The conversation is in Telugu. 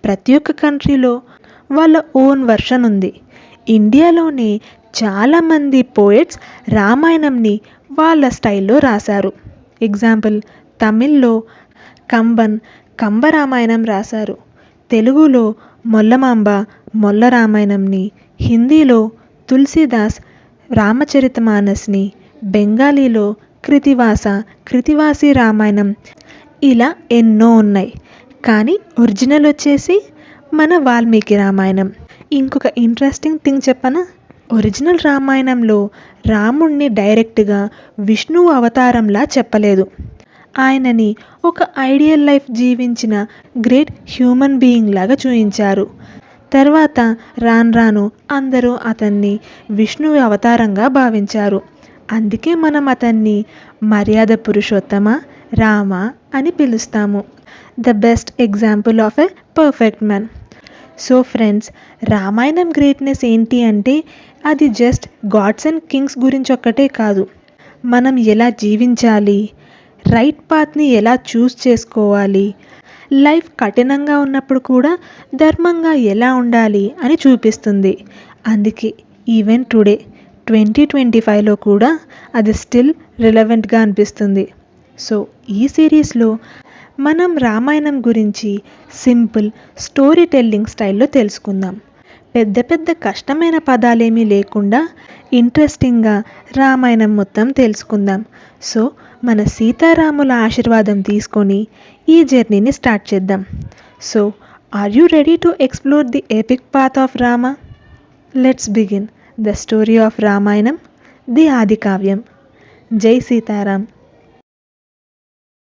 ప్రతి ఒక్క కంట్రీలో వాళ్ళ ఓన్ వర్షన్ ఉంది. ఇండియాలోనే చాలామంది పోయెట్స్ రామాయణంని వాళ్ళ స్టైల్లో రాశారు. ఎగ్జాంపుల్, తమిళ్లో కంబన్ కంబరామాయణం రాశారు, తెలుగులో మొల్లమాంబ మొల్ల రామాయణంని, హిందీలో తులసీదాస్ రామచరితమానస్ని, బెంగాలీలో కృతివాసి రామాయణం, ఇలా ఎన్నో ఉన్నాయి. కానీ ఒరిజినల్ వచ్చేసి మన వాల్మీకి రామాయణం. ఇంకొక ఇంట్రెస్టింగ్ థింగ్ చెప్పనా? ఒరిజినల్ రామాయణంలో రాముణ్ణి డైరెక్ట్గా విష్ణువు అవతారంలా చెప్పలేదు. ఆయనని ఒక ఐడియల్ లైఫ్ జీవించిన గ్రేట్ హ్యూమన్ బీయింగ్ లాగా చూపించారు. తర్వాత రాను అందరూ అతన్ని విష్ణువు అవతారంగా భావించారు. అందుకే మనం అతన్ని మర్యాద పురుషోత్తమ రామ అని పిలుస్తాము. The best example of a perfect man. So friends, Ramayanam greatness ఏంటి అంటే అది జస్ట్ గాడ్స్ అండ్ కింగ్స్ గురించి ఒక్కటే కాదు, మనం ఎలా జీవించాలి, రైట్ పాత్ని ఎలా చూస్ చేసుకోవాలి, లైఫ్ కఠినంగా ఉన్నప్పుడు కూడా ధర్మంగా ఎలా ఉండాలి అని చూపిస్తుంది. అందుకే ఈవెన్ టుడే 2025లో కూడా అది స్టిల్ రిలవెంట్గా అనిపిస్తుంది. సో ఈ సిరీస్లో మనం రామాయణం గురించి సింపుల్ స్టోరీ టెల్లింగ్ స్టైల్లో తెలుసుకుందాం. పెద్ద పెద్ద కష్టమైన పదాలేమీ లేకుండా ఇంట్రెస్టింగ్గా రామాయణం మొత్తం తెలుసుకుందాం. సో మన సీతారాముల ఆశీర్వాదం తీసుకొని ఈ జర్నీని స్టార్ట్ చేద్దాం. So are you ready to explore the epic path of Rama? Let's begin the story of Ramayanam, the ఆది కావ్యం. జై సీతారాం.